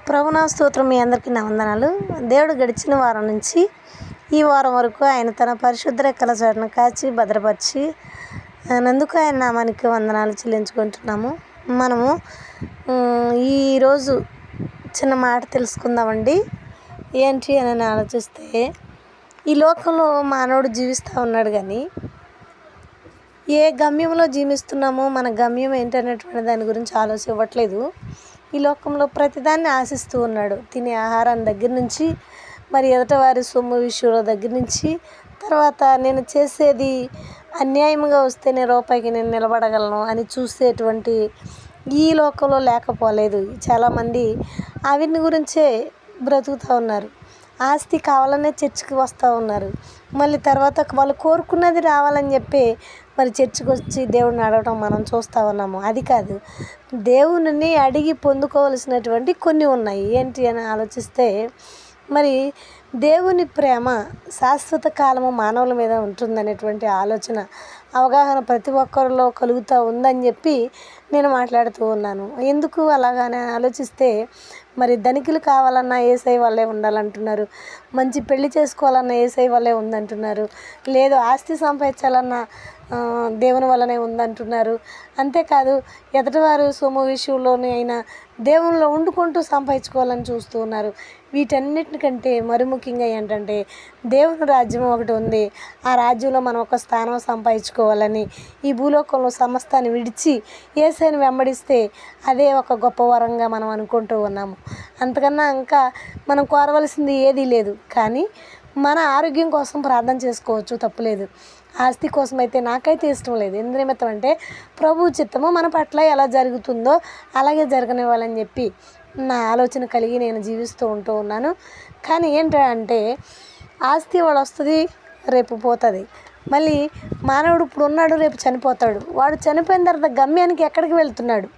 ప్రభునా స్తోత్రం. మీ అందరికీ నా వందనాలు. దేవుడు గడిచిన వారం నుంచి ఈ వారం వరకు ఆయన తన పరిశుద్ధ రెక్కల చాటున కాచి భద్రపరిచి నందుకు ఆయన నామానికి వందనాలు చెల్లించుకుంటున్నాము. మనము ఈరోజు చిన్న మాట తెలుసుకుందామండి. ఏంటి అని ఆలోచిస్తే, ఈ లోకంలో మానవుడు జీవిస్తూ ఉన్నాడు, కానీ ఏ గమ్యంలో జీవిస్తున్నామో, మన గమ్యం ఏంటనేటువంటి దాని గురించి ఆలోచన ఇవ్వట్లేదు. ఈ లోకంలో ప్రతిదాన్ని ఆశిస్తూ ఉన్నాడు. తినే ఆహారాన్ని దగ్గర నుంచి, మరి ఎదుటివారి సొమ్ము విషయంలో దగ్గర నుంచి, తర్వాత నేను చేసేది అన్యాయంగా వస్తేనే రూపాయికి నేను నిలబడగలను అని చూసేటువంటి ఈ లోకంలో లేకపోలేదు. చాలామంది వీటిని గురించే బ్రతుకుతూ ఉన్నారు. ఆస్తి కావాలనే చర్చికి వస్తూ ఉన్నారు. మళ్ళీ తర్వాత వాళ్ళు కోరుకున్నది రావాలని చెప్పి మరి చర్చికి వచ్చి దేవుడిని అడగడం మనం చూస్తూ ఉన్నాము. అది కాదు, దేవుని అడిగి పొందుకోవలసినటువంటి కొన్ని ఉన్నాయి. ఏంటి అని ఆలోచిస్తే, మరి దేవుని ప్రేమ శాశ్వత కాలము మానవుల మీద ఉంటుందనేటువంటి ఆలోచన, అవగాహన ప్రతి ఒక్కరిలో కలుగుతూ ఉందని చెప్పి నేను మాట్లాడుతూ ఉన్నాను. ఎందుకు అలాగానే ఆలోచిస్తే, మరి ధనికులు కావాలన్నా యేసయ్య వల్లే ఉండాలంటున్నారు, మంచి పెళ్లి చేసుకోవాలన్నా యేసయ్య వల్లే ఉందంటున్నారు, లేదు ఆస్తి సంపాదించాలన్నా దేవుని వల్లనే ఉందంటున్నారు. అంతేకాదు, ఎదుటివారు సొమ్ము విషయంలోనే అయినా దేవునిలో వండుకుంటూ సంపాదించుకోవాలని చూస్తూ ఉన్నారు. వీటన్నిటికంటే మరి ముఖ్యంగా ఏంటంటే, దేవుని రాజ్యం ఒకటి ఉంది. ఆ రాజ్యంలో మనం ఒక స్థానం సంపాదించుకోవాలని ఈ భూలోకంలో సమస్తాన్ని విడిచి యేసయ్యను వెంబడిస్తే అదే ఒక గొప్ప వరంగా మనం అనుకుంటూ ఉన్నాము. అంతకన్నా ఇంకా మనం కోరవలసింది ఏదీ లేదు. కానీ మన ఆరోగ్యం కోసం ప్రార్థన చేసుకోవచ్చు, తప్పులేదు. ఆస్తి కోసం అయితే నాకైతే ఇష్టం లేదు. ఎందు నిమిత్తం అంటే, ప్రభు చిత్తము మన పట్ల ఎలా జరుగుతుందో అలాగే జరగనివ్వాలని చెప్పి నా ఆలోచన కలిగి నేను జీవిస్తూ ఉన్నాను. కానీ ఏంటంటే, ఆస్తి వాడు వస్తుంది, రేపు పోతుంది. మళ్ళీ మానవుడు ఇప్పుడు ఉన్నాడు, రేపు చనిపోతాడు. వాడు చనిపోయిన తర్వాత గమ్యానికి ఎక్కడికి వెళ్తున్నాడు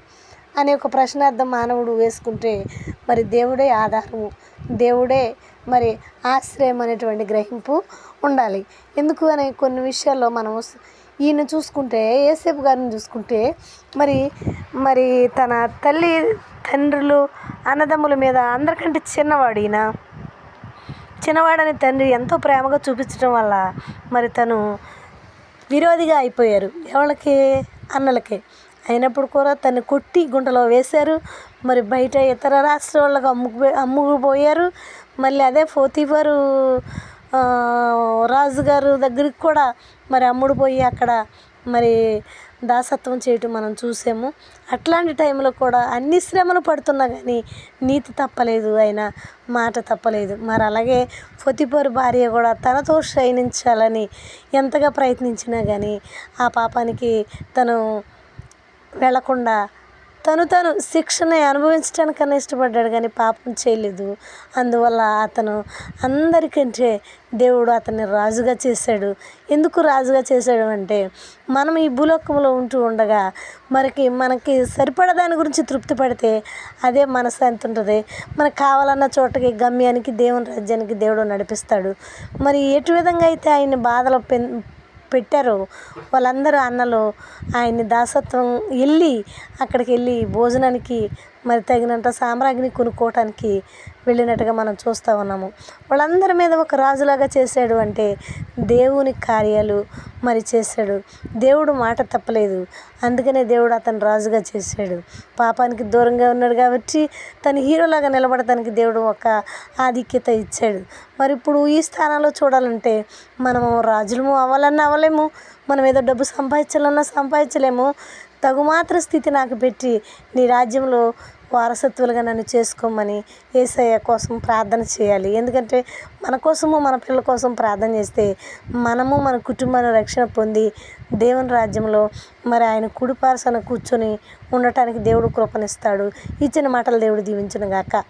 అనే ఒక ప్రశ్నార్థం మానవుడు వేసుకుంటే, మరి దేవుడే ఆధారము, దేవుడే మరి ఆశ్రయం అనేటువంటి గ్రహింపు ఉండాలి. ఎందుకు అనే కొన్ని విషయాల్లో మనం ఈయన చూసుకుంటే, యేసేపు గారిని చూసుకుంటే, మరి తన తల్లి తండ్రులు అన్నదమ్ముల మీద అందరికంటే చిన్నవాడు ఈయన. చిన్నవాడని తండ్రి ఎంతో ప్రేమగా చూపించడం వల్ల మరి తను విరోధిగా అయిపోయారు. ఎవరికి? అన్నలకే. అయినప్పుడు కూడా తను కొట్టి గుంటలో వేశారు. మరి బయట ఇతర రాష్ట్ర వాళ్ళకు అమ్ముకుపోయారు. మళ్ళీ అదే పోతీఫరు రాజుగారు దగ్గరికి కూడా మరి అమ్ముడుపోయి అక్కడ మరి దాసత్వం చేయటం మనం చూసాము. అట్లాంటి టైంలో కూడా అన్ని శ్రమలు పడుతున్నా కానీ నీతి తప్పలేదు, ఆయన మాట తప్పలేదు. మరి అలాగే పోతీఫరు భార్య కూడా తనతో శయనించాలని ఎంతగా ప్రయత్నించినా కానీ ఆ పాపానికి తను వెళ్లకుండా తను శిక్షని అనుభవించడానికన్నా ఇష్టపడ్డాడు, కానీ పాపం చేయలేదు. అందువల్ల అతను అందరికంటే దేవుడు అతన్ని రాజుగా చేశాడు. ఎందుకు రాజుగా చేశాడు అంటే, మనం ఈ భూలోకంలో ఉంటూ ఉండగా మనకి సరిపడ దాని గురించి తృప్తి పడితే అదే మనశ్శాంతి ఉంటుంది. మనకు కావాలన్న చోటకి, గమ్యానికి, దేవుని రాజ్యానికి దేవుడు నడిపిస్తాడు. మరి ఎటు విధంగా అయితే ఆయన బాధలు పెట్టారో వాళ్ళందరూ అన్నలు ఆయన్ని దాసత్వం అక్కడికి వెళ్ళి భోజనానికి మరి తగినంత సామ్రాజ్ఞి కొనుక్కోవటానికి వెళ్ళినట్టుగా మనం చూస్తూ ఉన్నాము. వాళ్ళందరి మీద ఒక రాజులాగా చేశాడు అంటే దేవుని కార్యాలు మరి చేశాడు. దేవుడు మాట తప్పలేదు, అందుకనే దేవుడు అతను రాజుగా చేశాడు. పాపానికి దూరంగా ఉన్నాడు కాబట్టి తను హీరోలాగా నిలబడటానికి దేవుడు ఒక ఆధిక్యత ఇచ్చాడు. మరి ఇప్పుడు ఈ స్థానంలో చూడాలంటే మనము రాజులము అవ్వాలన్నా అవ్వలేము, మనం ఏదో డబ్బు సంపాదించాలన్నా సంపాదించలేము. తగుమాత్ర స్థితి నాకు పెట్టి నీ రాజ్యంలో వారసత్వాలుగా నన్ను చేసుకోమని యేసయ్య కోసం ప్రార్థన చేయాలి. ఎందుకంటే మన కోసము, మన పిల్లల కోసం ప్రార్థన చేస్తే మనము మన కుటుంబాన్ని రక్షణ పొంది దేవుని రాజ్యంలో మరి ఆయన కుడిపార్శ్వన కూర్చొని ఉండటానికి దేవుడు కృపనిస్తాడు. ఇచ్చిన మాటలు దేవుడు దీవించును గాక.